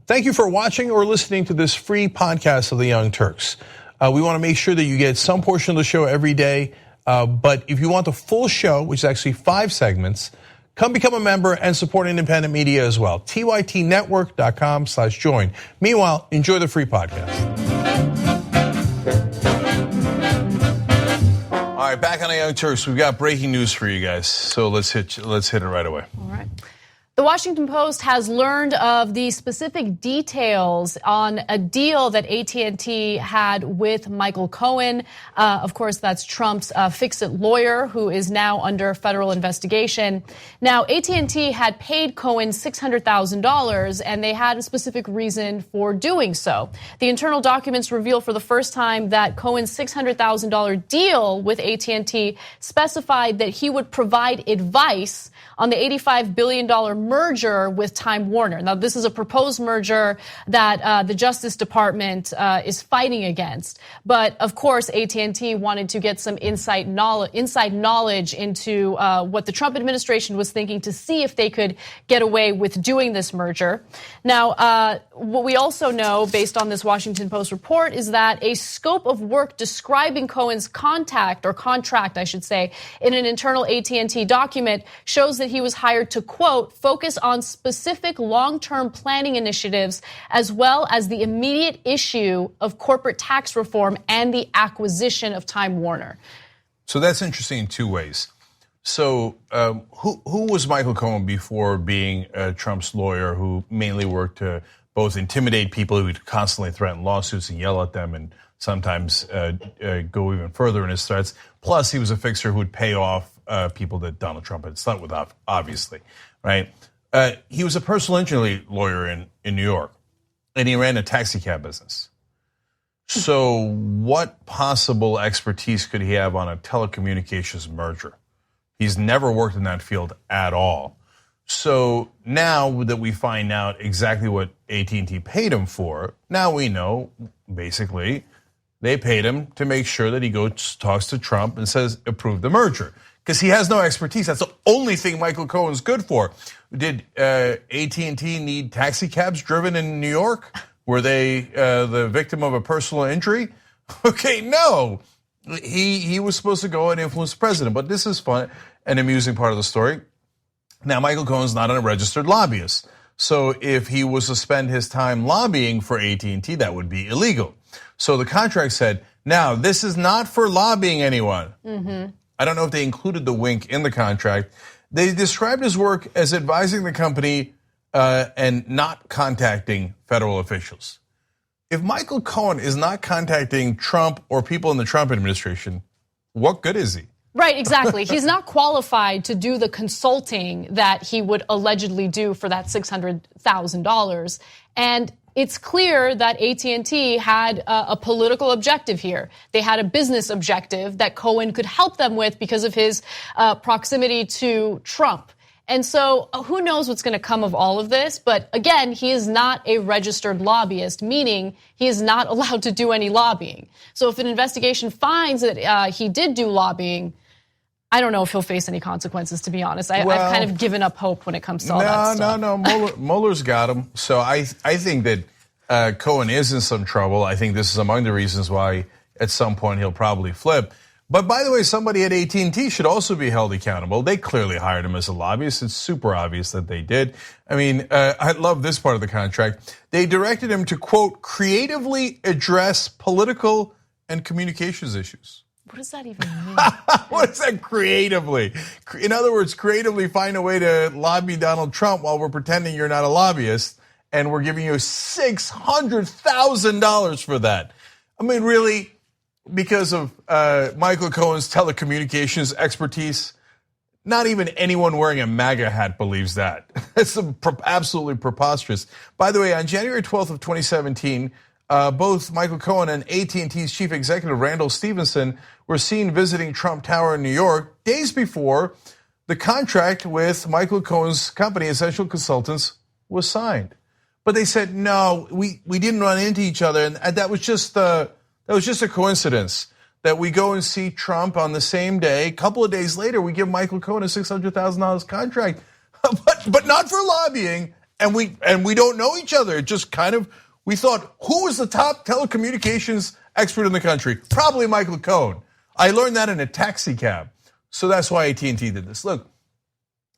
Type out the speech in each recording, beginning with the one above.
Thank you for watching or listening to this free podcast of the Young Turks. We want to make sure that you get some portion of the show every day. But if you want the full show, which is actually 5 segments, come become a member and support independent media as well. tytnetwork.com/join. Meanwhile, enjoy the free podcast. All right, back on the Young Turks. We've got breaking news for you guys. So let's hit it right away. All right. The Washington Post has learned of the specific details on a deal that AT&T had with Michael Cohen. Of course, that's Trump's fix-it lawyer who is now under federal investigation. Now, AT&T had paid Cohen $600,000, and they had a specific reason for doing so. The internal documents reveal for the first time that Cohen's $600,000 deal with AT&T specified that he would provide advice on the $85 billion merger with Time Warner. Now, this is a proposed merger that the Justice Department is fighting against. But, of course, AT&T wanted to get some inside knowledge into what the Trump administration was thinking to see if they could get away with doing this merger. Now, what we also know, based on this Washington Post report, is that a scope of work describing Cohen's contract, I should say, in an internal AT&T document shows that he was hired to, quote, focus on specific long-term planning initiatives as well as the immediate issue of corporate tax reform and the acquisition of Time Warner. So that's interesting in 2 ways. So who was Michael Cohen before being Trump's lawyer, who mainly worked to both intimidate people who would constantly threaten lawsuits and yell at them and sometimes go even further in his threats? Plus, he was a fixer who would pay off people that Donald Trump had slept with, obviously, right? He was a personal injury lawyer in New York, and he ran a taxi cab business. So what possible expertise could he have on a telecommunications merger? He's never worked in that field at all. So now that we find out exactly what AT&T paid him for, now we know, basically, they paid him to make sure that he goes, talks to Trump and says, approve the merger. Because he has no expertise. That's the only thing Michael Cohen's good for. Did AT&T need taxi cabs driven in New York? Were they the victim of a personal injury? Okay, no. He was supposed to go and influence the president. But this is fun, an amusing part of the story. Now, Michael Cohen's not a registered lobbyist. So if he was to spend his time lobbying for AT&T, that would be illegal. So the contract said, now, this is not for lobbying anyone. Mm-hmm. I don't know if they included the wink in the contract. They described his work as advising the company and not contacting federal officials. If Michael Cohen is not contacting Trump or people in the Trump administration, what good is he? Right, exactly. He's not qualified to do the consulting that he would allegedly do for that $600,000. And it's clear that AT&T had a political objective here. They had a business objective that Cohen could help them with because of his proximity to Trump. And so who knows what's going to come of all of this? But again, he is not a registered lobbyist, meaning he is not allowed to do any lobbying. So if an investigation finds that he did do lobbying, I don't know if he'll face any consequences, to be honest. I've kind of given up hope when it comes to all that stuff. No. Mueller's got him. So I think that Cohen is in some trouble. I think this is among the reasons why at some point he'll probably flip. But by the way, somebody at AT&T should also be held accountable. They clearly hired him as a lobbyist. It's super obvious that they did. I mean, I love this part of the contract. They directed him to, quote, creatively address political and communications issues. What does that even mean? What is that creatively? In other words, creatively find a way to lobby Donald Trump while we're pretending you're not a lobbyist, and we're giving you $600,000 for that. I mean, really, because of Michael Cohen's telecommunications expertise, not even anyone wearing a MAGA hat believes that. It's absolutely preposterous. By the way, on January 12th of 2017, both Michael Cohen and AT&T's chief executive Randall Stephenson were seen visiting Trump Tower in New York days before the contract with Michael Cohen's company, Essential Consultants, was signed. But they said, no, we didn't run into each other, and that was just a coincidence that we go and see Trump on the same day. A couple of days later, we give Michael Cohen a $600,000 contract, but not for lobbying And we don't know each other. It just kind of, we thought, who was the top telecommunications expert in the country? Probably Michael Cohen. I learned that in a taxi cab. So that's why AT&T did this. Look,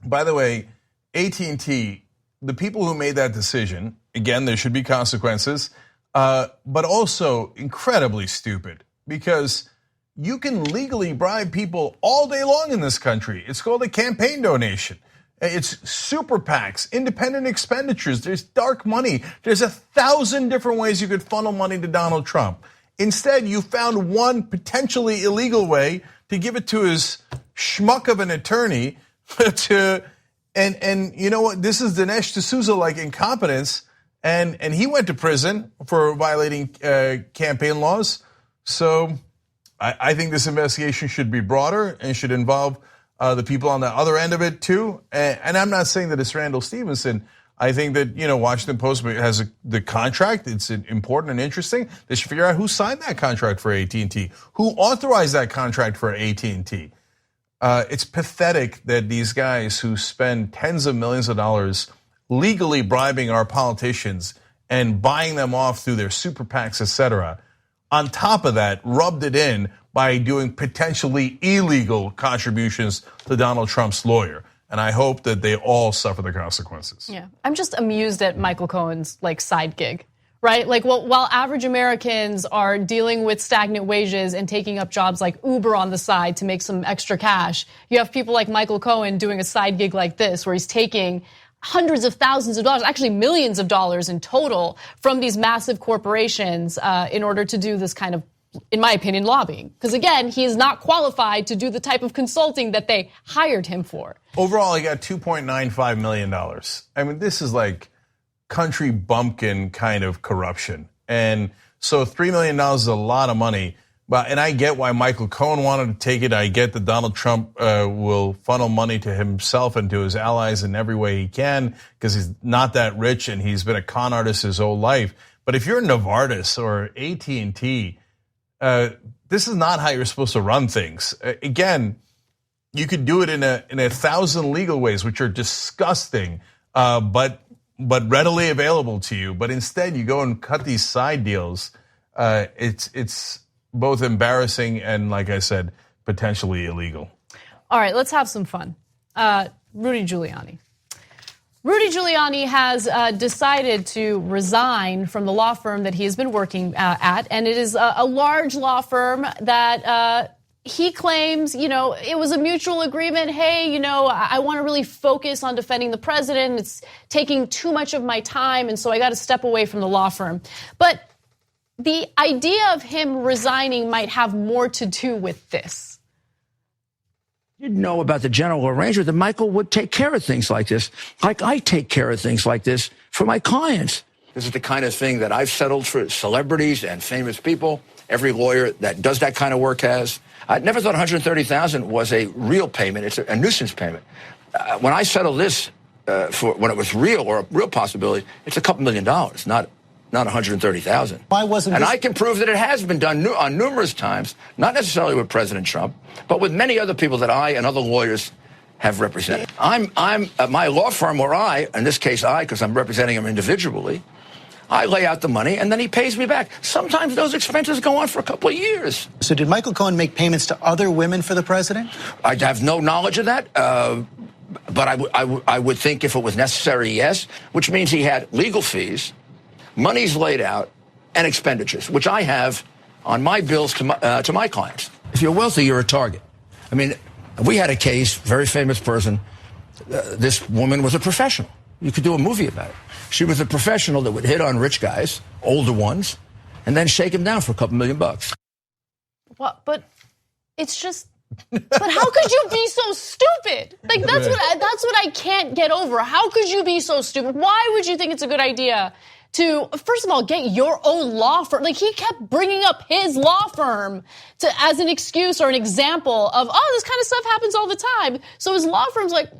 by the way, AT&T, the people who made that decision, again, there should be consequences, but also incredibly stupid, because you can legally bribe people all day long in this country. It's called a campaign donation. It's super PACs, independent expenditures. There's dark money. There's 1,000 different ways you could funnel money to Donald Trump. Instead, you found one potentially illegal way to give it to his schmuck of an attorney and you know what? This is Dinesh D'Souza-like incompetence, and he went to prison for violating campaign laws. So I think this investigation should be broader and should involve the people on the other end of it too. And I'm not saying that it's Randall Stevenson. I think that, Washington Post has the contract. It's important and interesting. They should figure out who signed that contract for AT&T, who authorized that contract for AT&T. It's pathetic that these guys who spend tens of millions of dollars legally bribing our politicians and buying them off through their super PACs, etc., on top of that, rubbed it in by doing potentially illegal contributions to Donald Trump's lawyer. And I hope that they all suffer the consequences. Yeah, I'm just amused at Michael Cohen's side gig, right? While average Americans are dealing with stagnant wages and taking up jobs like Uber on the side to make some extra cash, you have people like Michael Cohen doing a side gig like this, where he's taking hundreds of thousands of dollars, actually millions of dollars in total, from these massive corporations in order to do this kind of, in my opinion, lobbying. Because again, he is not qualified to do the type of consulting that they hired him for. Overall, he got $2.95 million. I mean, this is like country bumpkin kind of corruption. And so $3 million is a lot of money. And I get why Michael Cohen wanted to take it. I get that Donald Trump will funnel money to himself and to his allies in every way he can, because he's not that rich and he's been a con artist his whole life. But if you're Novartis or AT&T, this is not how you're supposed to run things. Again, you could do it in a 1,000 legal ways, which are disgusting, but readily available to you. But instead, you go and cut these side deals. It's both embarrassing and, like I said, potentially illegal. All right, let's have some fun. Rudy Giuliani. Rudy Giuliani has decided to resign from the law firm that he has been working at, and it is a large law firm that he claims, it was a mutual agreement. Hey, I want to really focus on defending the president. It's taking too much of my time, and so I got to step away from the law firm. But the idea of him resigning might have more to do with this. You know about the general arrangement that Michael would take care of things like this, like I take care of things like this for my clients. This is the kind of thing that I've settled for celebrities and famous people. Every lawyer that does that kind of work has. I never thought $130,000 was a real payment. It's a nuisance payment. When I settled this for when it was real or a real possibility, it's a couple $1 million, not $130,000. Why wasn't? And I can prove that it has been done on numerous times, not necessarily with President Trump, but with many other people that I and other lawyers have represented. I'm my law firm, or in this case, because I'm representing him individually, I lay out the money and then he pays me back. Sometimes those expenses go on for a couple of years. So did Michael Cohen make payments to other women for the president? I have no knowledge of that. But I would think if it was necessary, yes, which means he had legal fees, money's laid out, and expenditures, which I have on my bills to my clients. If you're wealthy, you're a target. I mean, we had a case, very famous person. This woman was a professional. You could do a movie about it. She was a professional that would hit on rich guys, older ones, and then shake them down for a couple $1 million. What? But it's just. But how could you be so stupid? That's what I can't get over. How could you be so stupid? Why would you think it's a good idea to, first of all, get your own law firm? He kept bringing up his law firm as an excuse or an example of, this kind of stuff happens all the time. So his law firm's like.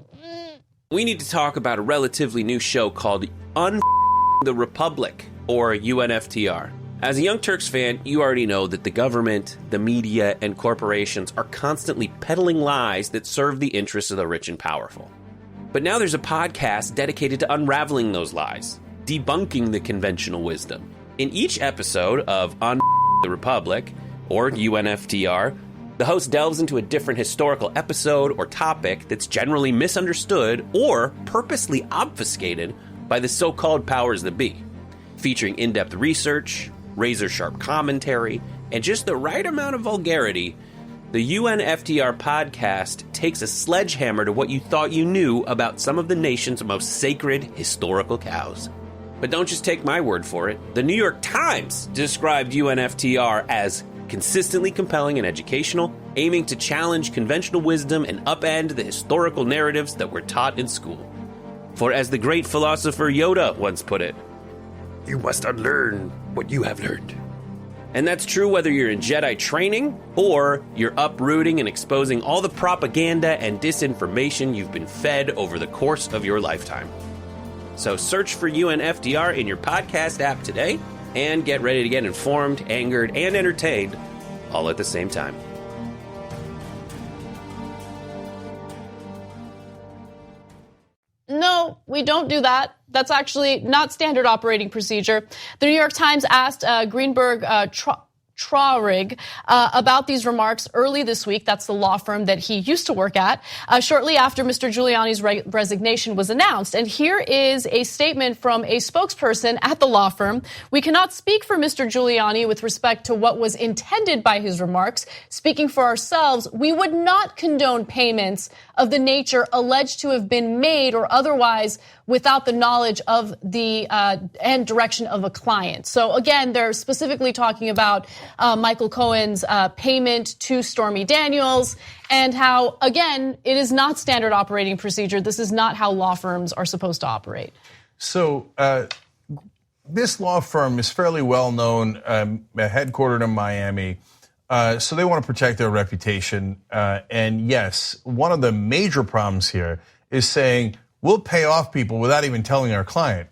We need to talk about a relatively new show called the Republic, or UNFTR. As a Young Turks fan, you already know that the government, the media, and corporations are constantly peddling lies that serve the interests of the rich and powerful. But now there's a podcast dedicated to unraveling those lies, debunking the conventional wisdom. In each episode of On the Republic, or UNFTR, the host delves into a different historical episode or topic that's generally misunderstood or purposely obfuscated by the so-called powers that be, featuring in-depth research, razor-sharp commentary, and just the right amount of vulgarity. The UNFTR podcast takes a sledgehammer to what you thought you knew about some of the nation's most sacred historical cows. But don't just take my word for it. The New York Times described UNFTR as consistently compelling and educational, aiming to challenge conventional wisdom and upend the historical narratives that were taught in school. For as the great philosopher Yoda once put it, you must unlearn what you have learned. And that's true whether you're in Jedi training or you're uprooting and exposing all the propaganda and disinformation you've been fed over the course of your lifetime. So search for UNFTR in your podcast app today and get ready to get informed, angered, and entertained all at the same time. No, we don't do that. That's actually not standard operating procedure. The New York Times asked Greenberg Traurig about these remarks early this week. That's the law firm that he used to work at, shortly after Mr. Giuliani's resignation was announced. And here is a statement from a spokesperson at the law firm. We cannot speak for Mr. Giuliani with respect to what was intended by his remarks. Speaking for ourselves, we would not condone payments of the nature alleged to have been made or otherwise without the knowledge of the and direction of a client. So again, they're specifically talking about Michael Cohen's payment to Stormy Daniels and how, again, it is not standard operating procedure. This is not how law firms are supposed to operate. So this law firm is fairly well known, headquartered in Miami. So they want to protect their reputation. And yes, one of the major problems here is saying, we'll pay off people without even telling our client.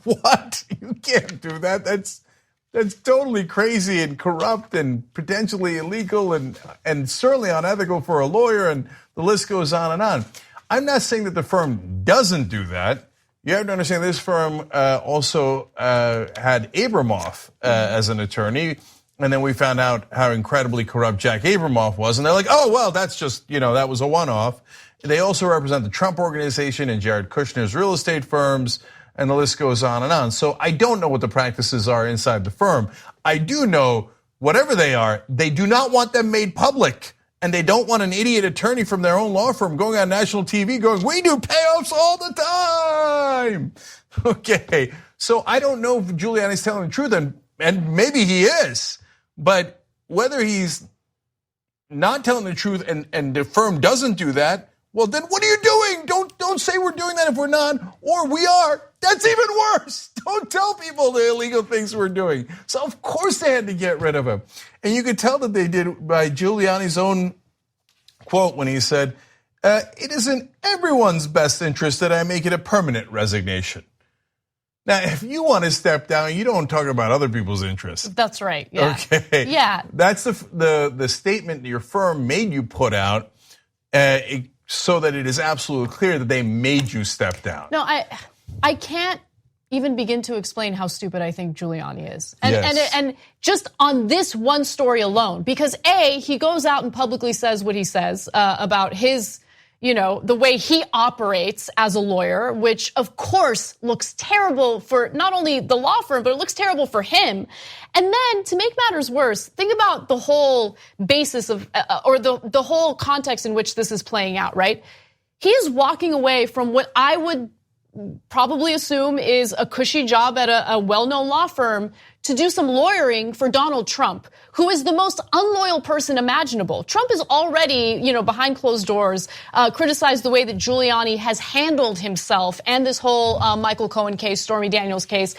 What? You can't do that. That's totally crazy and corrupt and potentially illegal and certainly unethical for a lawyer, and the list goes on and on. I'm not saying that the firm doesn't do that. You have to understand this firm also had Abramoff as an attorney, and then we found out how incredibly corrupt Jack Abramoff was, and they're like, oh, well, that's just, that was a one-off. They also represent the Trump Organization and Jared Kushner's real estate firms, and the list goes on and on. So I don't know what the practices are inside the firm. I do know, whatever they are, they do not want them made public, and they don't want an idiot attorney from their own law firm going on national TV going, we do payoffs all the time. Okay, so I don't know if Giuliani's telling the truth, and maybe he is, but whether he's not telling the truth and the firm doesn't do that, well, then what are you doing? Don't say we're doing that if we're not, or we are. That's even worse. Don't tell people the illegal things we're doing. So of course they had to get rid of him. And you could tell that they did by Giuliani's own quote when he said, it is in everyone's best interest that I make it a permanent resignation. Now, if you want to step down, you don't talk about other people's interests. That's right. Yeah. Okay. Yeah. That's the statement your firm made you put out, so that it is absolutely clear that they made you step down. No, I can't even begin to explain how stupid I think Giuliani is. And just on this one story alone, because A, he goes out and publicly says what he says about his, the way he operates as a lawyer, which of course looks terrible for not only the law firm, but it looks terrible for him. And then to make matters worse, think about the whole basis of, or the whole context in which this is playing out, right? He is walking away from what I would probably assume is a cushy job at a well-known law firm to do some lawyering for Donald Trump, who is the most unloyal person imaginable. Trump is already, behind closed doors, criticized the way that Giuliani has handled himself and this whole Michael Cohen case, Stormy Daniels case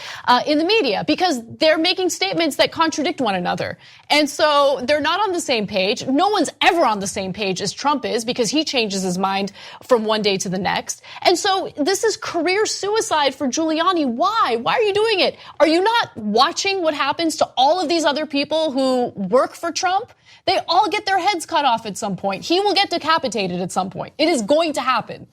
in the media, because they're making statements that contradict one another. And so they're not on the same page. No one's ever on the same page as Trump is, because he changes his mind from one day to the next. And so this is career suicide for Giuliani. Why? Why are you doing it? Are you not watching what happens to all of these other people who work for Trump? They all get their heads cut off at some point. He will get decapitated at some point. It is going to happen.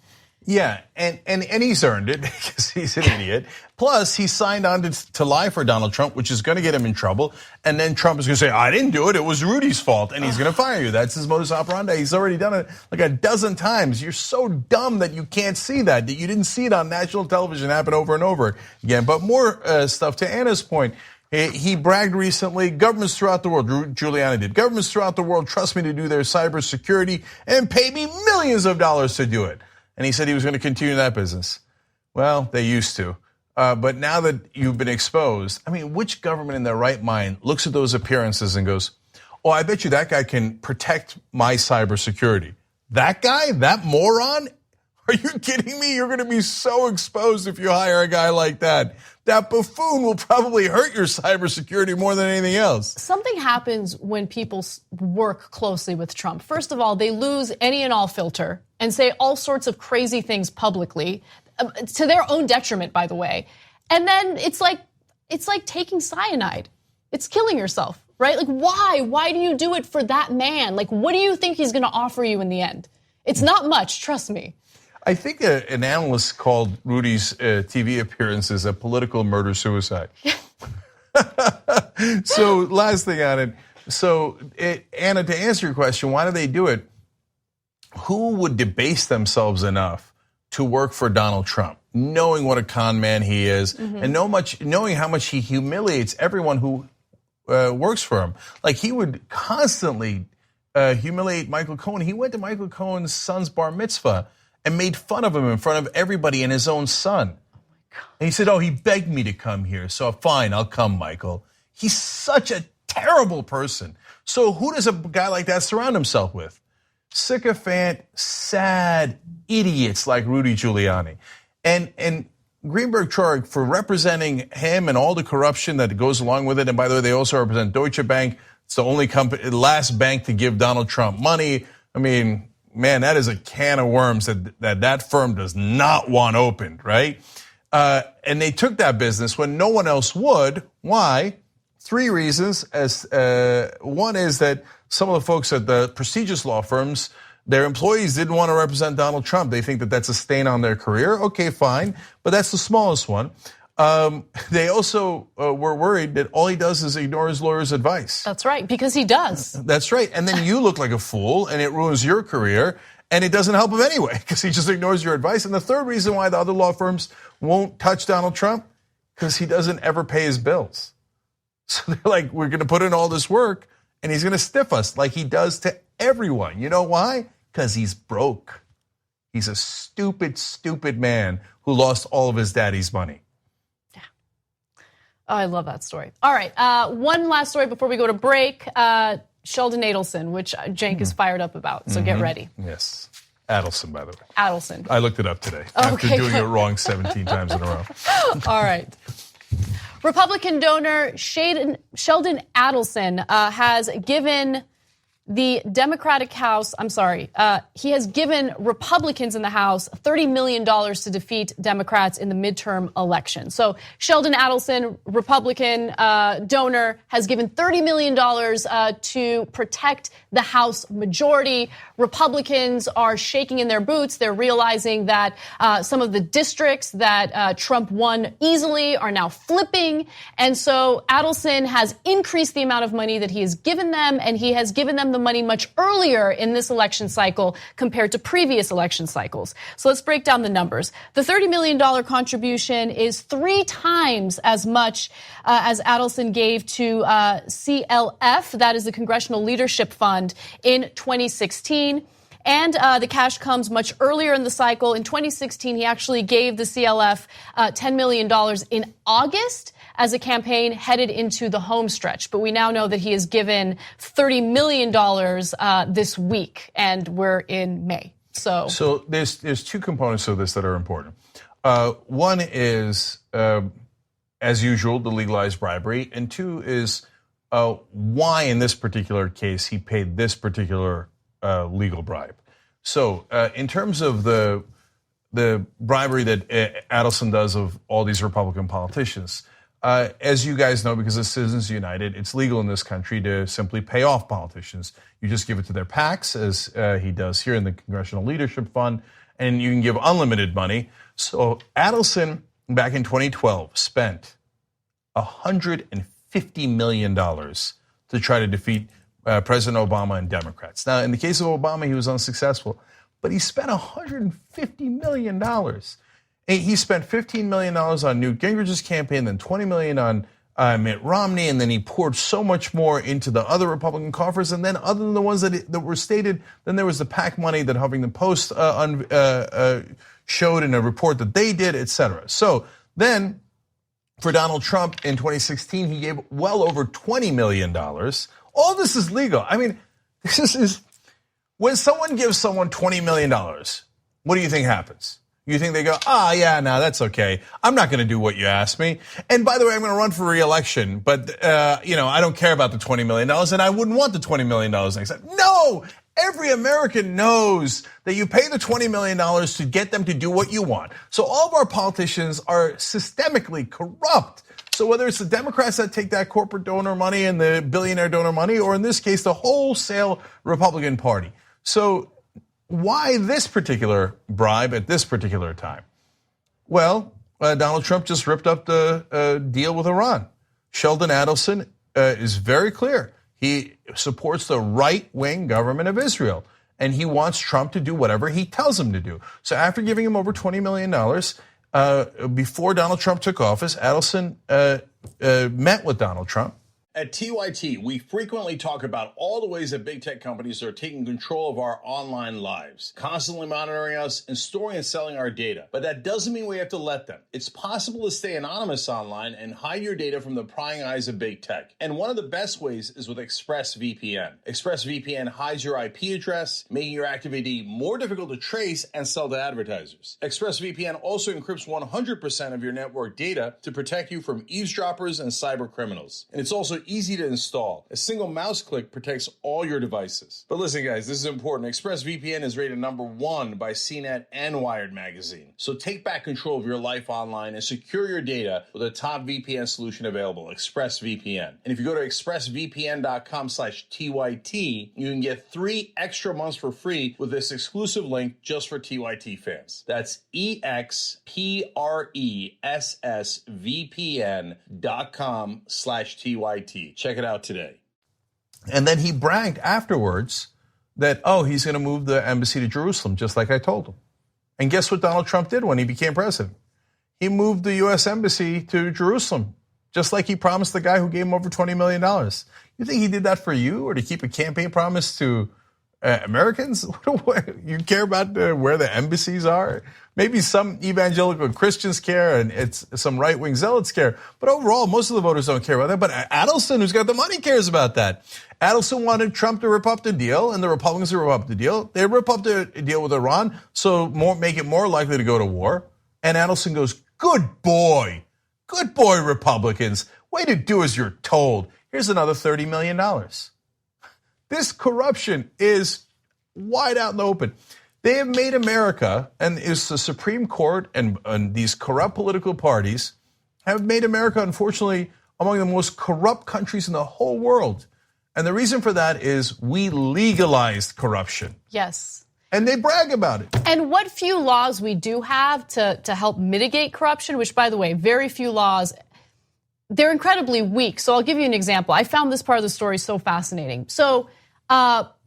Yeah, and he's earned it because he's an idiot. Plus, he signed on to lie for Donald Trump, which is going to get him in trouble. And then Trump is going to say, I didn't do it. It was Rudy's fault. And he's going to fire you. That's his modus operandi. He's already done it like a dozen times. You're so dumb that you can't see that you didn't see it on national television happen over and over again. But more stuff to Anna's point. He bragged recently, governments throughout the world, Giuliani did, governments throughout the world trust me to do their cybersecurity and pay me millions of dollars to do it. And he said he was going to continue that business. Well, they used to. But now that you've been exposed, I mean, which government in their right mind looks at those appearances and goes, oh, I bet you that guy can protect my cybersecurity. That guy? That moron? Are you kidding me? You're going to be so exposed if you hire a guy like that. That buffoon will probably hurt your cybersecurity more than anything else. Something happens when people work closely with Trump. First of all, they lose any and all filter and say all sorts of crazy things publicly, to their own detriment, by the way. And then it's like taking cyanide. It's killing yourself, right? Like, why? Why do you do it for that man? Like, what do you think he's going to offer you in the end? It's not much, trust me. I think an analyst called Rudy's TV appearances a political murder-suicide. So last thing on it. So Anna, to answer your question, why do they do it? Who would debase themselves enough to work for Donald Trump, knowing what a con man he is, and knowing how much he humiliates everyone who works for him? Like, he would constantly humiliate Michael Cohen. He went to Michael Cohen's son's bar mitzvah and made fun of him in front of everybody and his own son. Oh my God. And he said, oh, he begged me to come here, so fine, I'll come, Michael. He's such a terrible person. So who does a guy like that surround himself with? Sycophant, sad idiots like Rudy Giuliani. And Greenberg-Traurig, for representing him and all the corruption that goes along with it, and by the way, they also represent Deutsche Bank. It's the only company, last bank to give Donald Trump money. I mean, man, that is a can of worms that firm does not want opened, right? And they took that business when no one else would. Why? 3 reasons. One is that some of the folks at the prestigious law firms, their employees didn't want to represent Donald Trump. They think that that's a stain on their career. Okay, fine, but that's the smallest one. They also were worried that all he does is ignore his lawyer's advice. That's right, because he does. That's right. And then you look like a fool and it ruins your career and it doesn't help him anyway because he just ignores your advice. And the third reason why the other law firms won't touch Donald Trump, because he doesn't ever pay his bills. So they're like, we're going to put in all this work and he's going to stiff us like he does to everyone. You know why? Because he's broke. He's a stupid, stupid man who lost all of his daddy's money. Oh, I love that story. All right, one last story before we go to break. Sheldon Adelson, which Cenk is fired up about, so get ready. Yes. Adelson, by the way. Adelson. I looked it up today after doing it wrong 17 times in a row. All right. Republican donor Sheldon Adelson has given the Democratic House, he has given Republicans in the House $30 million to defeat Democrats in the midterm election. So Sheldon Adelson, Republican donor, has given $30 million to protect the House majority. Republicans are shaking in their boots. They're realizing that some of the districts that Trump won easily are now flipping. And so Adelson has increased the amount of money that he has given them, and he has given them the money much earlier in this election cycle compared to previous election cycles. So let's break down the numbers. The $30 million contribution is 3 times as much as Adelson gave to CLF, that is the Congressional Leadership Fund, in 2016. And the cash comes much earlier in the cycle. In 2016, he actually gave the CLF $10 million in August as a campaign headed into the home stretch. But we now know that he has given $30 million this week, and we're in May. So there's 2 components of this that are important. One is, as usual, the legalized bribery. And 2 is why, in this particular case, he paid this particular legal bribe. So in terms of the bribery that Adelson does of all these Republican politicians, as you guys know, because of Citizens United, it's legal in this country to simply pay off politicians. You just give it to their PACs, as he does here in the Congressional Leadership Fund, and you can give unlimited money. So Adelson, back in 2012, spent $150 million to try to defeat President Obama and Democrats. Now, in the case of Obama, he was unsuccessful, but he spent $150 million. He spent $15 million on Newt Gingrich's campaign, then $20 million on Mitt Romney, and then he poured so much more into the other Republican coffers. And then, other than the ones that were stated, then there was the PAC money that Huffington Post showed in a report that they did, et cetera. So then, for Donald Trump in 2016, he gave well over $20 million. All this is legal. I mean, this is when someone gives someone $20 million, what do you think happens? You think they go, yeah, no, that's okay. I'm not going to do what you asked me. And by the way, I'm going to run for re-election, but I don't care about the $20 million, and I wouldn't want the $20 million next time. No, every American knows that you pay the $20 million to get them to do what you want. So all of our politicians are systemically corrupt. So whether it's the Democrats that take that corporate donor money and the billionaire donor money, or in this case, the wholesale Republican Party. So why this particular bribe at this particular time? Well, Donald Trump just ripped up the deal with Iran. Sheldon Adelson is very clear. He supports the right-wing government of Israel, and he wants Trump to do whatever he tells him to do. So after giving him over $20 million, before Donald Trump took office, Adelson met with Donald Trump. At TYT, we frequently talk about all the ways that big tech companies are taking control of our online lives, constantly monitoring us and storing and selling our data. But that doesn't mean we have to let them. It's possible to stay anonymous online and hide your data from the prying eyes of big tech. And one of the best ways is with ExpressVPN. ExpressVPN hides your IP address, making your activity more difficult to trace and sell to advertisers. ExpressVPN also encrypts 100% of your network data to protect you from eavesdroppers and cyber criminals. And it's also easy to install. A single mouse click protects all your devices. But listen, guys, this is important. ExpressVPN is rated #1 by CNET and Wired magazine. So take back control of your life online and secure your data with a top VPN solution available, ExpressVPN. And if you go to expressvpn.com/TYT, you can get 3 extra months for free with this exclusive link just for TYT fans. That's expressvpn.com/TYT. Check it out today. And then he bragged afterwards that, he's going to move the embassy to Jerusalem, just like I told him. And guess what Donald Trump did when he became president? He moved the U.S. embassy to Jerusalem, just like he promised the guy who gave him over $20 million. You think he did that for you or to keep a campaign promise to Americans? You care about where the embassies are? Maybe some evangelical Christians care and it's some right-wing zealots care. But overall, most of the voters don't care about that. But Adelson, who's got the money, cares about that. Adelson wanted Trump to rip up the deal and the Republicans to rip up the deal. They rip up the deal with Iran, so make it more likely to go to war. And Adelson goes, good boy, Republicans. Way to do as you're told. Here's another $30 million. This corruption is wide out in the open. They have made America, and it's the Supreme Court and these corrupt political parties have made America, unfortunately, among the most corrupt countries in the whole world. And the reason for that is we legalized corruption. Yes. And they brag about it. And what few laws we do have to help mitigate corruption, which, by the way, very few laws, they're incredibly weak. So I'll give you an example. I found this part of the story so fascinating. So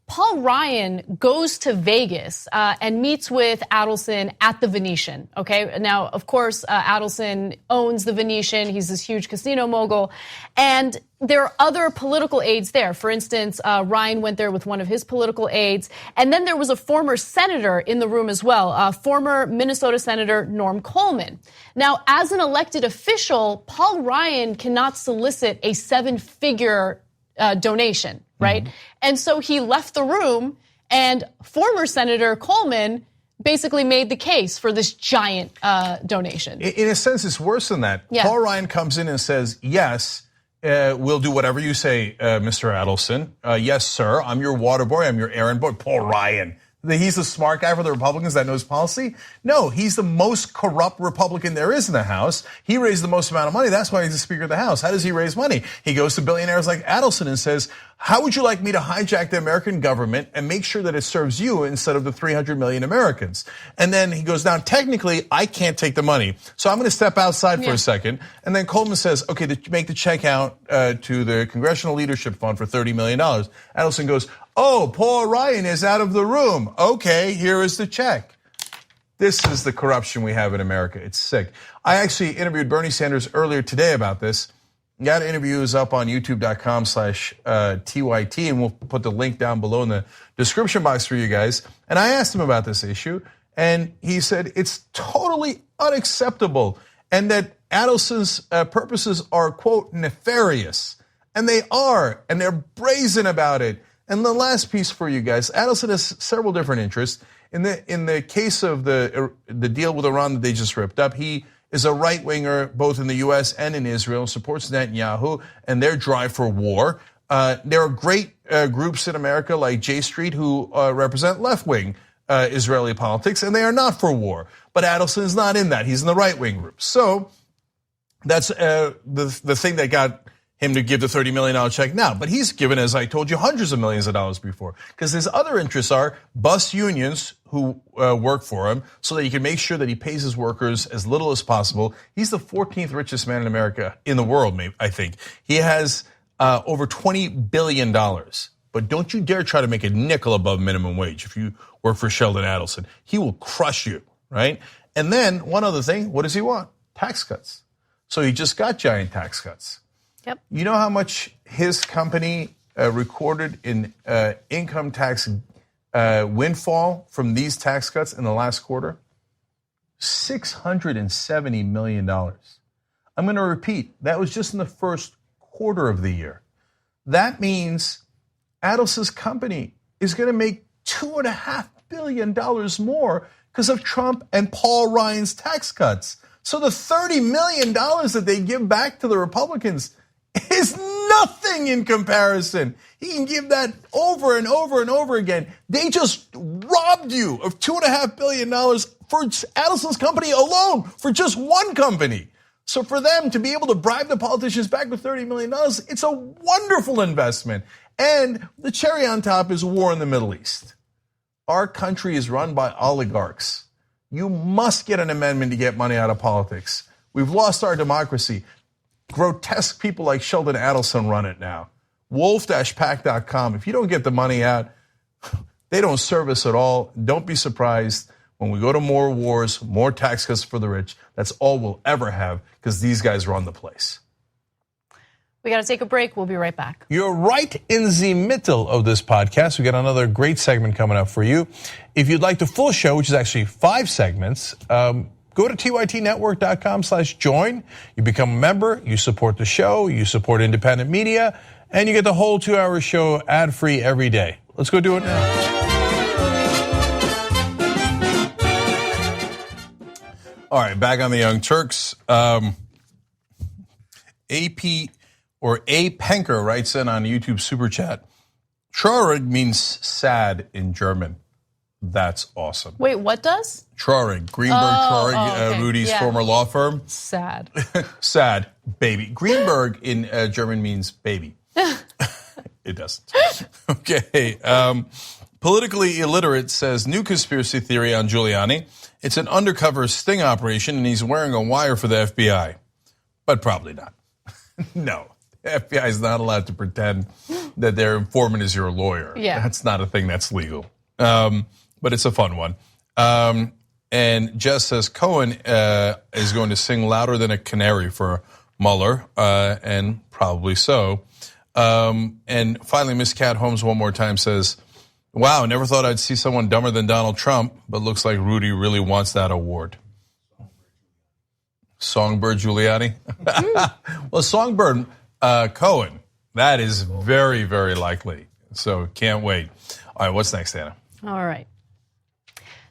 Paul Ryan goes to Vegas and meets with Adelson at the Venetian, okay? Now, of course, Adelson owns the Venetian. He's this huge casino mogul. And there are other political aides there. For instance, Ryan went there with one of his political aides. And then there was a former senator in the room as well, former Minnesota Senator Norm Coleman. Now, as an elected official, Paul Ryan cannot solicit a 7-figure donation, right? Mm-hmm. And so he left the room, and former Senator Coleman basically made the case for this giant donation. In a sense, it's worse than that. Yeah. Paul Ryan comes in and says, yes, we'll do whatever you say, Mr. Adelson. Yes, sir, I'm your water boy, I'm your errand boy. Paul Ryan. He's the smart guy for the Republicans that knows policy? No, he's the most corrupt Republican there is in the House. He raised the most amount of money. That's why he's the Speaker of the House. How does he raise money? He goes to billionaires like Adelson and says, How would you like me to hijack the American government and make sure that it serves you instead of the 300 million Americans? And then he goes, now technically I can't take the money, so I'm going to step outside for a second. And then Coleman says, okay, make the check out to the Congressional Leadership Fund for $30 million. Adelson goes, oh, Paul Ryan is out of the room. Okay, here is the check. This is the corruption we have in America. It's sick. I actually interviewed Bernie Sanders earlier today about this. That interview is up on youtube.com/TYT, and we'll put the link down below in the description box for you guys. And I asked him about this issue, and he said it's totally unacceptable and that Adelson's purposes are, quote, nefarious. And they are, and they're brazen about it. And the last piece for you guys, Adelson has several different interests. In the case of the deal with Iran that they just ripped up, he is a right-winger both in the US and in Israel, supports Netanyahu and their drive for war. There are great groups in America like J Street who represent left-wing Israeli politics, and they are not for war. But Adelson is not in that. He's in the right-wing group. So that's the thing that got him to give the $30 million check now. But he's given, as I told you, hundreds of millions of dollars before. Because his other interests are bust unions who work for him so that he can make sure that he pays his workers as little as possible. He's the 14th richest man in America, in the world, I think. He has over $20 billion. But don't you dare try to make a nickel above minimum wage if you work for Sheldon Adelson. He will crush you, right? And then one other thing, what does he want? Tax cuts. So he just got giant tax cuts. Yep. You know how much his company recorded in income tax windfall from these tax cuts in the last quarter? $670 million. I'm going to repeat, that was just in the first quarter of the year. That means Adelson's company is going to make $2.5 billion more because of Trump and Paul Ryan's tax cuts. So the $30 million that they give back to the Republicans is nothing in comparison. He can give that over and over and over again. They just robbed you of $2.5 billion for Adelson's company alone, for just one company. So for them to be able to bribe the politicians back with $30 million, it's a wonderful investment. And the cherry on top is war in the Middle East. Our country is run by oligarchs. You must get an amendment to get money out of politics. We've lost our democracy. Grotesque people like Sheldon Adelson run it now. Wolf-pack.com. If you don't get the money out, they don't serve us at all. Don't be surprised when we go to more wars, more tax cuts for the rich. That's all we'll ever have because these guys run the place. We got to take a break. We'll be right back. You're right in the middle of this podcast. We got another great segment coming up for you. If you'd like the full show, which is actually 5 segments, go to tytnetwork.com/join. You become a member, you support the show, you support independent media, and you get the whole 2-hour show ad-free every day. Let's go do it now. All right, back on the Young Turks. AP or A. Penker writes in on YouTube Super Chat, Traurig means sad in German. That's awesome. Wait, what does? Traurig, Greenberg Traurig, okay. Rudy's former law firm. Sad. Sad, baby. Greenberg in German means baby. It doesn't. Okay. Politically illiterate says new conspiracy theory on Giuliani. It's an undercover sting operation and he's wearing a wire for the FBI. But probably not. No. The FBI is not allowed to pretend that their informant is your lawyer. Yeah. That's not a thing that's legal. But it's a fun one. And Jess says Cohen is going to sing louder than a canary for Mueller, and probably so. And finally, Miss Cat Holmes one more time says, wow, never thought I'd see someone dumber than Donald Trump, but looks like Rudy really wants that award. Songbird Giuliani? Well, Songbird Cohen, that is very, very likely. So can't wait. All right, what's next, Anna? All right.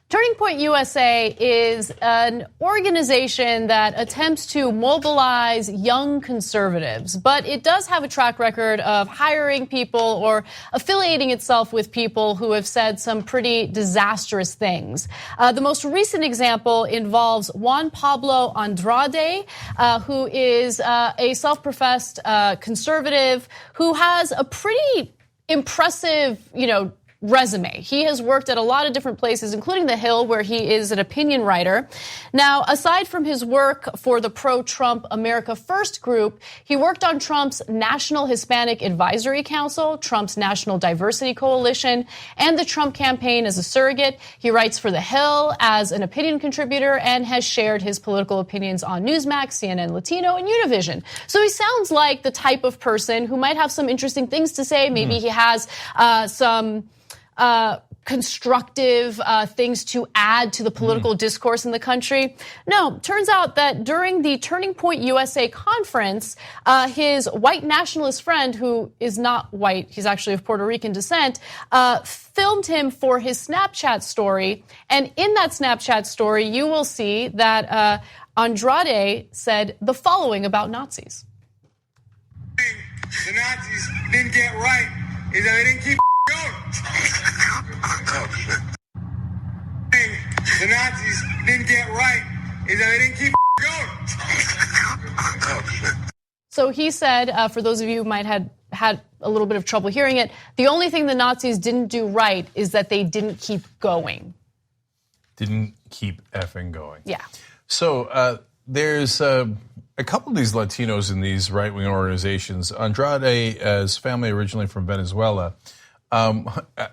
Turning Point USA is an organization that attempts to mobilize young conservatives, but it does have a track record of hiring people or affiliating itself with people who have said some pretty disastrous things. The most recent example involves Juan Pablo Andrade, who is a self-professed conservative who has a pretty impressive, resume. He has worked at a lot of different places, including The Hill, where he is an opinion writer. Now, aside from his work for the pro-Trump America First group, he worked on Trump's National Hispanic Advisory Council, Trump's National Diversity Coalition, and the Trump campaign as a surrogate. He writes for The Hill as an opinion contributor and has shared his political opinions on Newsmax, CNN Latino, and Univision. So he sounds like the type of person who might have some interesting things to say. Maybe he has some constructive things to add to the political discourse in the country. No, turns out that during the Turning Point USA conference, his white nationalist friend, who is not white, he's actually of Puerto Rican descent, filmed him for his Snapchat story. And in that Snapchat story, you will see that Andrade said the following about Nazis. The Nazis didn't get right is that they didn't keep going. Oh, shit. The Nazis didn't get right is that they didn't keep going. Oh, shit. So he said, for those of you who might have had a little bit of trouble hearing it, the only thing the Nazis didn't do right is that they didn't keep going. Didn't keep effing going. Yeah. So there's a couple of these Latinos in these right-wing organizations. Andrade's family originally from Venezuela.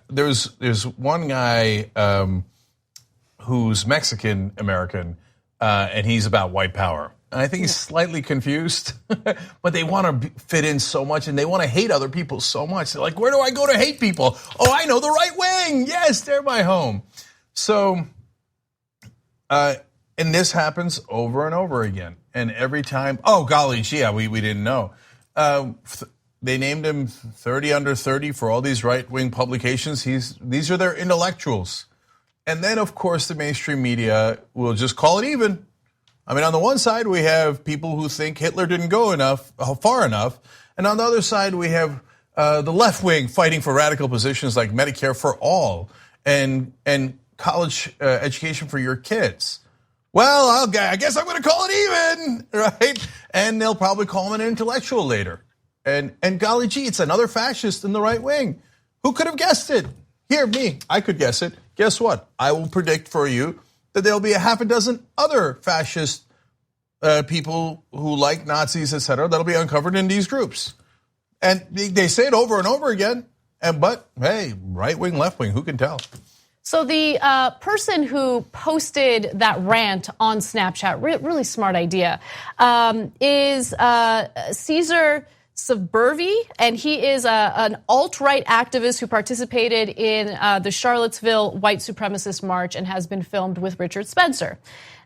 There's one guy who's Mexican American, and he's about white power. And I think he's slightly confused, but they want to fit in so much, and they want to hate other people so much. They're like, where do I go to hate people? Oh, I know, the right wing. Yes, they're my home. So, and this happens over and over again. And every time, oh, golly gee, yeah, we didn't know. They named him 30 under 30 for all these right-wing publications. These are their intellectuals. And then, of course, the mainstream media will just call it even. I mean, on the one side, we have people who think Hitler didn't go far enough. And on the other side, we have the left wing fighting for radical positions like Medicare for all and college education for your kids. Well, I guess I'm going to call it even, right? And they'll probably call him an intellectual later. And golly gee, it's another fascist in the right wing. Who could have guessed it? Here, me, I could guess it. Guess what? I will predict for you that there'll be a half a dozen other fascist people who like Nazis, etc., that'll be uncovered in these groups. And they say it over and over again. But hey, right wing, left wing, who can tell? So the person who posted that rant on Snapchat, really smart idea, is Caesar Suburvi, and he is an alt-right activist who participated in the Charlottesville white supremacist march and has been filmed with Richard Spencer.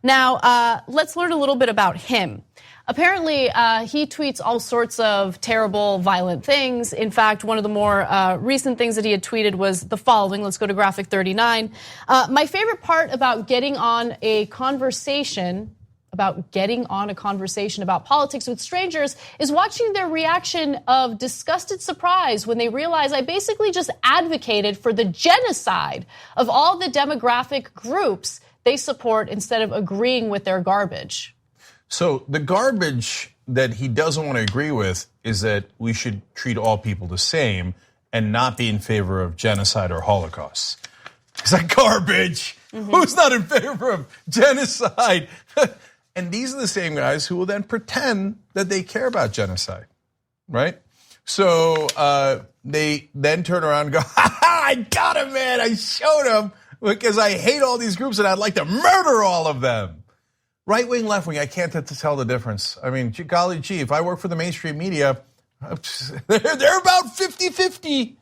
Now, let's learn a little bit about him. Apparently, he tweets all sorts of terrible, violent things. In fact, one of the more recent things that he had tweeted was the following. Let's go to graphic 39. My favorite part about getting on a conversation about politics with strangers is watching their reaction of disgusted surprise when they realize I basically just advocated for the genocide of all the demographic groups they support instead of agreeing with their garbage. So the garbage that he doesn't want to agree with is that we should treat all people the same and not be in favor of genocide or Holocaust. It's like garbage. Mm-hmm. Who's not in favor of genocide? And these are the same guys who will then pretend that they care about genocide, right? So they then turn around and go, ha ha, I got him, man. I showed him because I hate all these groups and I'd like to murder all of them. Right wing, left wing, I can't tell the difference. I mean, golly gee, if I work for the mainstream media, they're about 50-50.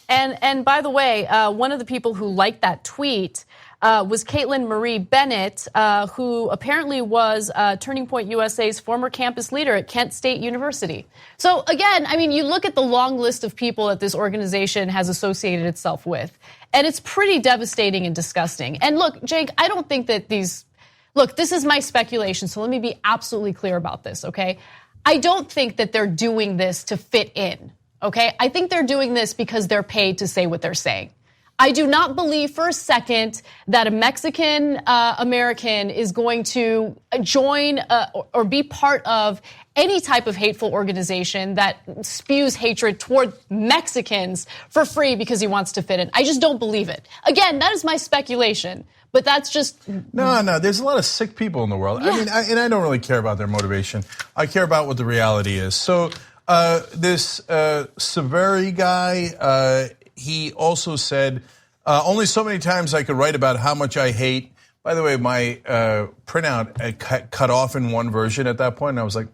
And by the way, one of the people who liked that tweet was Caitlin Marie Bennett, who apparently was Turning Point USA's former campus leader at Kent State University. So again, I mean, you look at the long list of people that this organization has associated itself with, and it's pretty devastating and disgusting. And look, Jake, I don't think that look, this is my speculation, so let me be absolutely clear about this, okay? I don't think that they're doing this to fit in, okay? I think they're doing this because they're paid to say what they're saying. I do not believe for a second that a Mexican American is going to join or be part of any type of hateful organization that spews hatred toward Mexicans for free because he wants to fit in. I just don't believe it. Again, that is my speculation. But that's just... No, there's a lot of sick people in the world. Yeah. I mean, and I don't really care about their motivation. I care about what the reality is. So this Severi guy, he also said, only so many times I could write about how much I hate. By the way, my printout cut off in one version at that point, and I was like,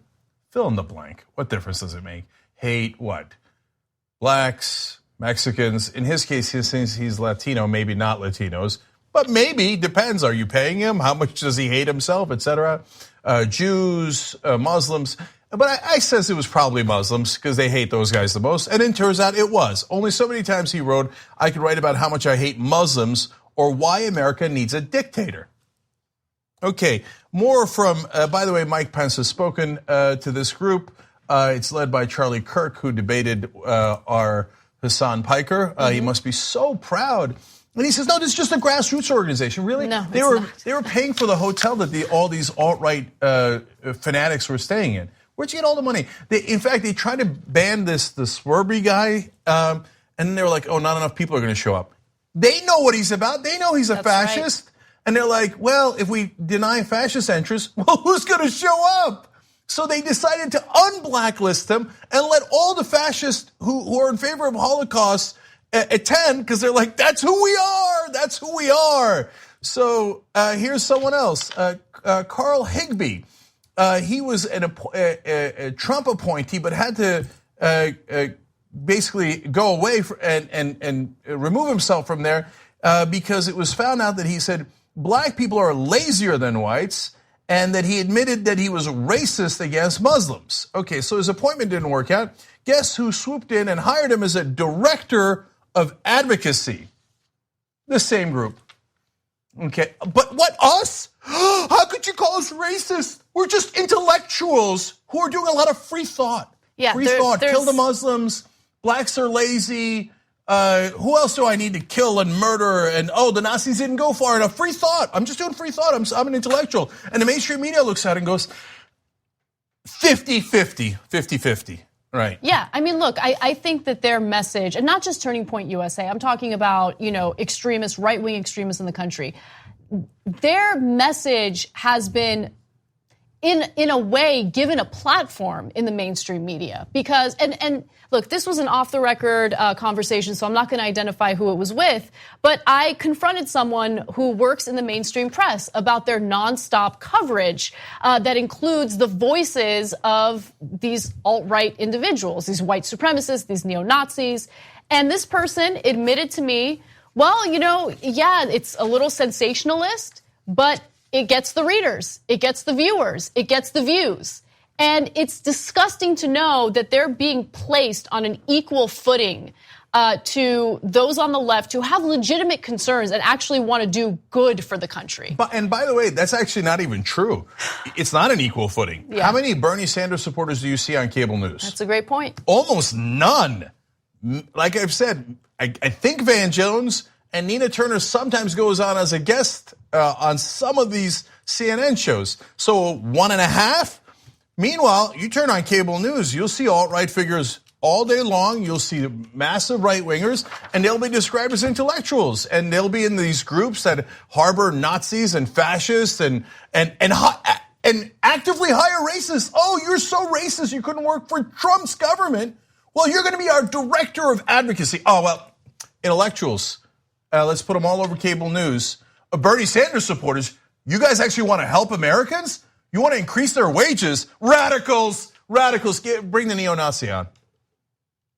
fill in the blank. What difference does it make? Hate what? Blacks, Mexicans. In his case, since he's Latino, maybe not Latinos. But maybe, depends. Are you paying him? How much does he hate himself, etc.? Jews, Muslims. But I says it was probably Muslims because they hate those guys the most. And it turns out it was. Only so many times he wrote, I could write about how much I hate Muslims or why America needs a dictator. Okay, more from, by the way, Mike Pence has spoken to this group. It's led by Charlie Kirk, who debated our Hassan Piker. He must be so proud. And he says, no, this is just a grassroots organization. Really? No, they were paying for the hotel that all these alt-right fanatics were staying in. Where'd you get all the money? In fact, they tried to ban the Swerby guy, and then they were like, oh, not enough people are going to show up. They know what he's about. They know he's a fascist. Right. And they're like, well, if we deny fascist entrance, well, who's going to show up? So they decided to unblacklist them and let all the fascists who are in favor of Holocaust attend, because they're like, that's who we are. That's who we are. So here's someone else, Carl Higbee. He was a Trump appointee, but had to basically go away and remove himself from there because it was found out that he said black people are lazier than whites, and that he admitted that he was racist against Muslims. Okay, so his appointment didn't work out. Guess who swooped in and hired him as a director of advocacy? The same group. Okay, but what, us? How could you call us racist? We're just intellectuals who are doing a lot of free thought. Yeah, free thought, kill the Muslims, blacks are lazy. Who else do I need to kill and murder? And the Nazis didn't go far enough. Free thought. I'm just doing free thought. I'm an intellectual. And the mainstream media looks at it and goes 50-50, 50-50. Right. Yeah, I mean, look, I think that their message, and not just Turning Point USA, I'm talking about, extremists, right-wing extremists in the country. Their message has been, in a way, given a platform in the mainstream media. Because, and look, this was an off-the-record conversation, so I'm not going to identify who it was with, but I confronted someone who works in the mainstream press about their nonstop coverage that includes the voices of these alt-right individuals, these white supremacists, these neo-Nazis. And this person admitted to me, well, yeah, it's a little sensationalist, but it gets the readers, it gets the viewers, it gets the views. And it's disgusting to know that they're being placed on an equal footing to those on the left who have legitimate concerns and actually want to do good for the country. And by the way, that's actually not even true. It's not an equal footing. Yeah. How many Bernie Sanders supporters do you see on cable news? That's a great point. Almost none. Like I've said, I think Van Jones and Nina Turner sometimes goes on as a guest on some of these CNN shows. So 1.5. Meanwhile, you turn on cable news, you'll see alt-right figures all day long. You'll see massive right-wingers, and they'll be described as intellectuals. And they'll be in these groups that harbor Nazis and fascists and actively hire racists. Oh, you're so racist you couldn't work for Trump's government. Well, you're going to be our director of advocacy. Oh, well, intellectuals. Let's put them all over cable news. Bernie Sanders supporters, you guys actually want to help Americans? You want to increase their wages? Radicals, bring the neo-Nazi on.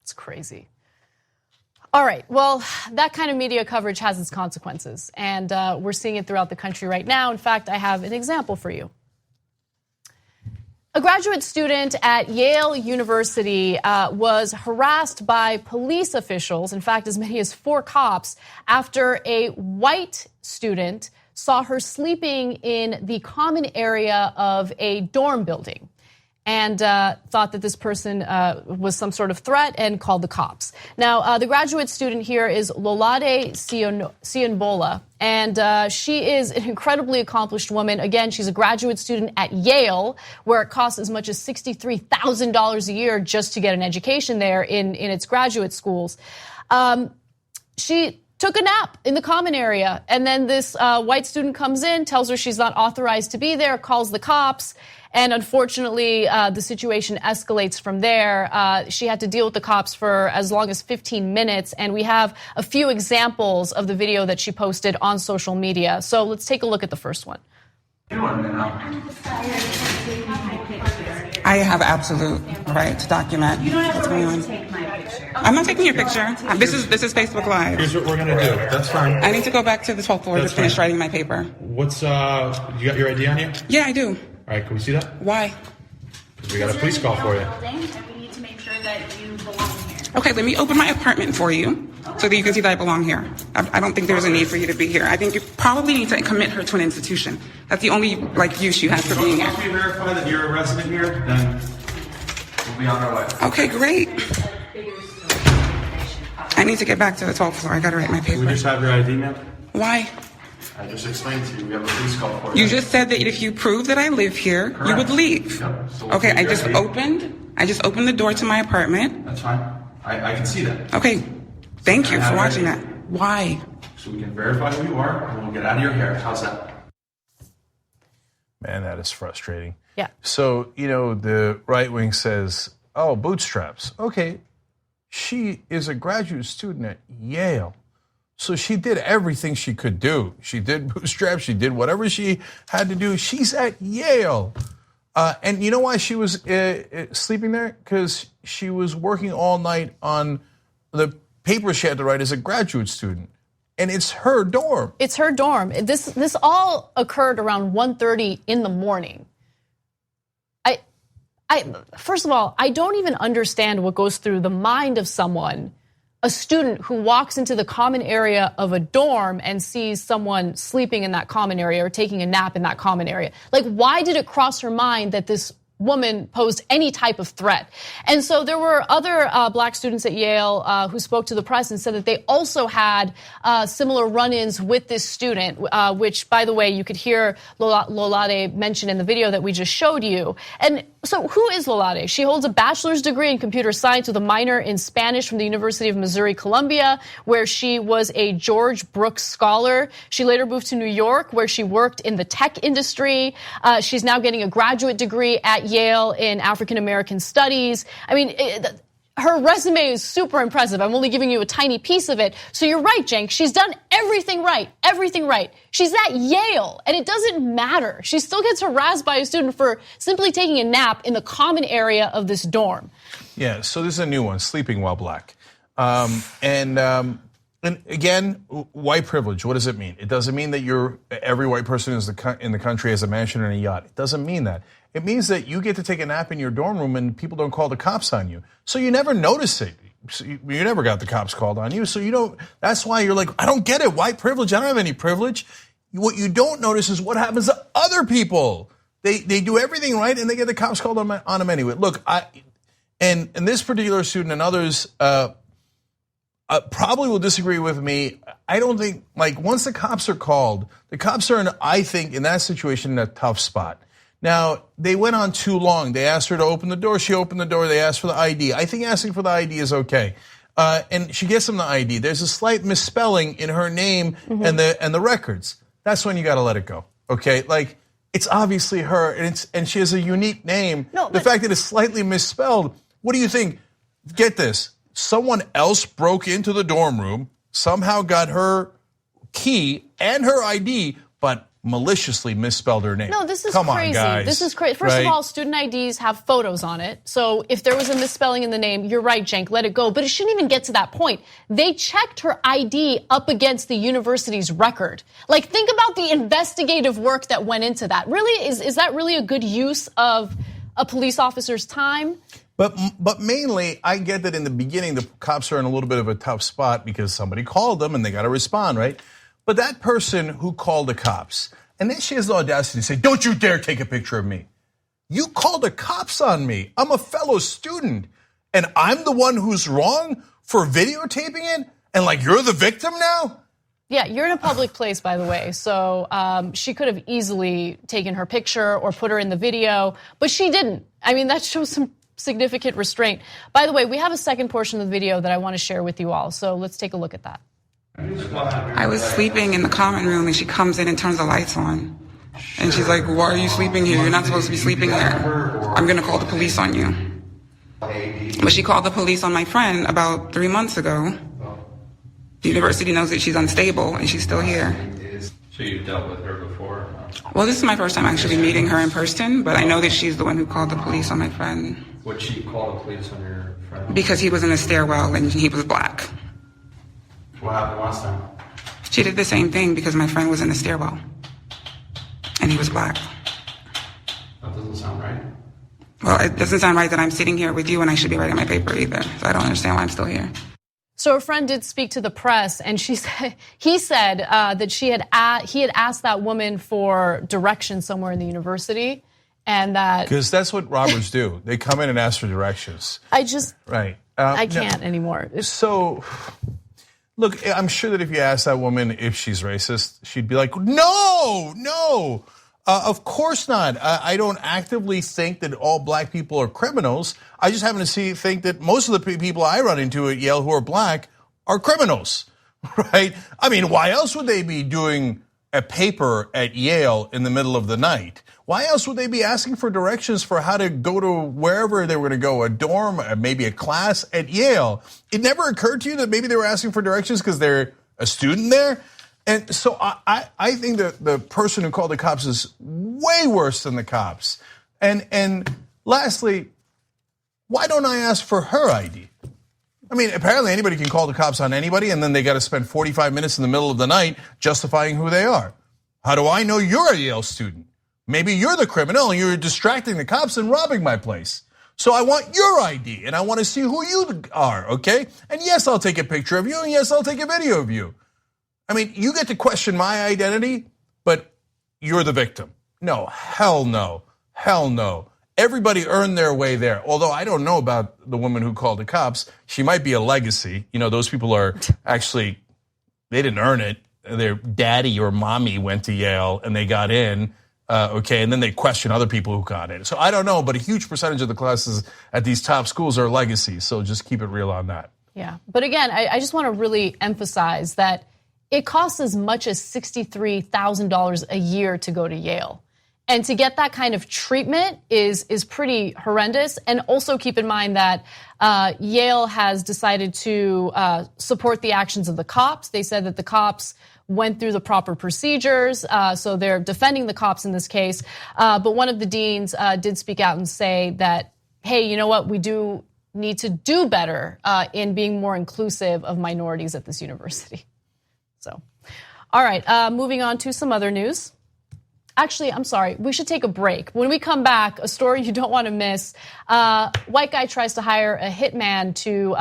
It's crazy. All right, well, that kind of media coverage has its consequences, and we're seeing it throughout the country right now. In fact, I have an example for you. A graduate student at Yale University was harassed by police officials, in fact, as many as 4 cops, after a white student saw her sleeping in the common area of a dorm building. and thought that this person was some sort of threat and called the cops. Now, the graduate student here is Lolade Sionbola, and she is an incredibly accomplished woman. Again, she's a graduate student at Yale, where it costs as much as $63,000 a year just to get an education there in its graduate schools. She took a nap in the common area, and then this white student comes in, tells her she's not authorized to be there, calls the cops, and unfortunately, the situation escalates from there. She had to deal with the cops for as long as 15 minutes, and we have a few examples of the video that she posted on social media. So let's take a look at the first one. I have absolute right to document what's going on. I'm not taking your picture. This is Facebook Live. Here's what we're gonna do. That's fine. I need to go back to the 12th floor to finish writing my paper. What's you got your ID on you? Yeah, I do. All right, can we see that? Why? We got a police call for you. We need to make sure that you belong here. Okay, let me open my apartment for you so that you can see that I belong here. I don't think there's a need for you to be here. I think you probably need to commit her to an institution. That's the only use you have for being here. Once we verify that you're a resident here, then we'll be on our way. Okay, great. I need to get back to the 12th floor. I gotta write my paper. Can we just have your ID, ma'am? Why? I just explained to you. We have a police call for you. You just said that if you prove that I live here, you would leave. Yep. So Okay, I just opened the door to my apartment. That's fine. I can see that. Okay, thank you for watching that. Why? So we can verify who you are, and we'll get out of your hair. How's that? Man, that is frustrating. Yeah. So, the right wing says, oh, bootstraps. Okay, she is a graduate student at Yale. So she did everything she could do. She did bootstraps. She did whatever she had to do. She's at Yale. And you know why she was sleeping there? Because she was working all night on the paper she had to write as a graduate student. And it's her dorm. It's her dorm. This all occurred around 1:30 in the morning. First of all, I don't even understand what goes through the mind of someone, a student who walks into the common area of a dorm and sees someone sleeping in that common area or taking a nap in that common area. Like, why did it cross her mind that this woman posed any type of threat? And so there were other black students at Yale who spoke to the press and said that they also had similar run-ins with this student, which, by the way, you could hear Lolade mention in the video that we just showed you. And so who is Lolade? She holds a bachelor's degree in computer science with a minor in Spanish from the University of Missouri-Columbia, where she was a George Brooks Scholar. She later moved to New York, where she worked in the tech industry. She's now getting a graduate degree at Yale in African-American studies. I mean, her resume is super impressive. I'm only giving you a tiny piece of it. So you're right, Cenk. She's done everything right, everything right. She's at Yale, and it doesn't matter. She still gets harassed by a student for simply taking a nap in the common area of this dorm. Yeah, so this is a new one, sleeping while black. And again, white privilege, what does it mean? It doesn't mean that every white person in the country has a mansion and a yacht. It doesn't mean that. It means that you get to take a nap in your dorm room and people don't call the cops on you. So you never notice it. So you never got the cops called on you. So you don't, that's why you're like, I don't get it. White privilege, I don't have any privilege. What you don't notice is what happens to other people. They do everything right and they get the cops called on them anyway. Look, and this particular student and others probably will disagree with me. I don't think, once the cops are called, the cops are, I think, in that situation, in a tough spot. Now, they went on too long. They asked her to open the door. She opened the door. They asked for the ID. I think asking for the ID is okay. And she gets them the ID. There's a slight misspelling in her name and the records. That's when you got to let it go. Okay? It's obviously her, and she has a unique name. The fact that it's slightly misspelled, what do you think? Get this. Someone else broke into the dorm room, somehow got her key and her ID, but maliciously misspelled her name. No, this is crazy. Come on, guys. This is crazy. First of all, student IDs have photos on it. So if there was a misspelling in the name, you're right, Cenk, let it go. But it shouldn't even get to that point. They checked her ID up against the university's record. Think about the investigative work that went into that. Really, is that really a good use of a police officer's time? But mainly, I get that in the beginning, the cops are in a little bit of a tough spot because somebody called them and they got to respond, right? But that person who called the cops, and then she has the audacity to say, don't you dare take a picture of me. You called the cops on me. I'm a fellow student. And I'm the one who's wrong for videotaping it? And like, you're the victim now? Yeah, you're in a public place, by the way. So she could have easily taken her picture or put her in the video, but she didn't. I mean, that shows some significant restraint. By the way, we have a second portion of the video that I want to share with you all. So let's take a look at that. I was sleeping in the common room and she comes in and turns the lights on. And she's like, why are you sleeping here? You're not supposed to be sleeping here. I'm going to call the police on you. But she called the police on my friend about 3 months ago. The university knows that she's unstable and she's still here. So you've dealt with her before? Well, this is my first time actually meeting her in person, but I know that she's the one who called the police on my friend. Would she call the police on your friend? Because he was in a stairwell and he was black. What happened last time? She did the same thing because my friend was in the stairwell and he was black. That doesn't sound right. Well, it doesn't sound right that I'm sitting here with you and I should be writing my paper either. So I don't understand why I'm still here. So a friend did speak to the press, and he said that he had asked that woman for directions somewhere in the university, and that because that's what robbers do. They come in and ask for directions. I can't anymore. So, look, I'm sure that if you ask that woman if she's racist, she'd be like, no. Of course not. I don't actively think that all black people are criminals. I just happen to think that most of the people I run into at Yale who are black are criminals, right? I mean, why else would they be doing a paper at Yale in the middle of the night? Why else would they be asking for directions for how to go to wherever they were going to go, a dorm, maybe a class at Yale? It never occurred to you that maybe they were asking for directions because they're a student there? And so I think that the person who called the cops is way worse than the cops. And lastly, why don't I ask for her ID? I mean, apparently anybody can call the cops on anybody, and then they got to spend 45 minutes in the middle of the night justifying who they are. How do I know you're a Yale student? Maybe you're the criminal and you're distracting the cops and robbing my place. So I want your ID, and I want to see who you are, okay? And yes, I'll take a picture of you, and yes, I'll take a video of you. I mean, you get to question my identity, but you're the victim. No, hell no, hell no. Everybody earned their way there. Although I don't know about the woman who called the cops. She might be a legacy. You know, those people are actually, they didn't earn it. Their daddy or mommy went to Yale and they got in, okay, and then they question other people who got in. So I don't know, but a huge percentage of the classes at these top schools are legacies. So just keep it real on that. Yeah, but again, I just want to really emphasize that it costs as much as $63,000 a year to go to Yale. And to get that kind of treatment is pretty horrendous. And also keep in mind that Yale has decided to support the actions of the cops. They said that the cops went through the proper procedures, so they're defending the cops in this case. But one of the deans did speak out and say that, hey, you know what, we do need to do better in being more inclusive of minorities at this university. So, all right, moving on to some other news. Actually, I'm sorry, we should take a break. When we come back, a story you don't want to miss. White guy tries to hire a hitman to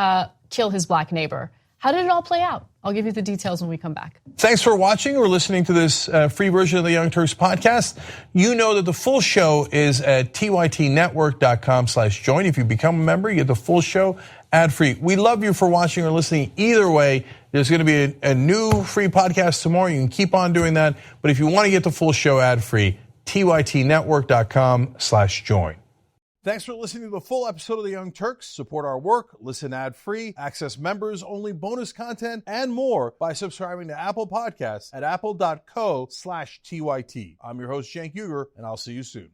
kill his black neighbor. How did it all play out? I'll give you the details when we come back. Thanks for watching or listening to this free version of the Young Turks podcast. You know that the full show is at tytnetwork.com/join. If you become a member, you get the full show ad-free. We love you for watching or listening either way. There's going to be a new free podcast tomorrow. You can keep on doing that. But if you want to get the full show ad-free, tytnetwork.com/join. Thanks for listening to the full episode of The Young Turks. Support our work, listen ad-free, access members-only bonus content, and more by subscribing to Apple Podcasts at apple.co/TYT. I'm your host, Cenk Uygur, and I'll see you soon.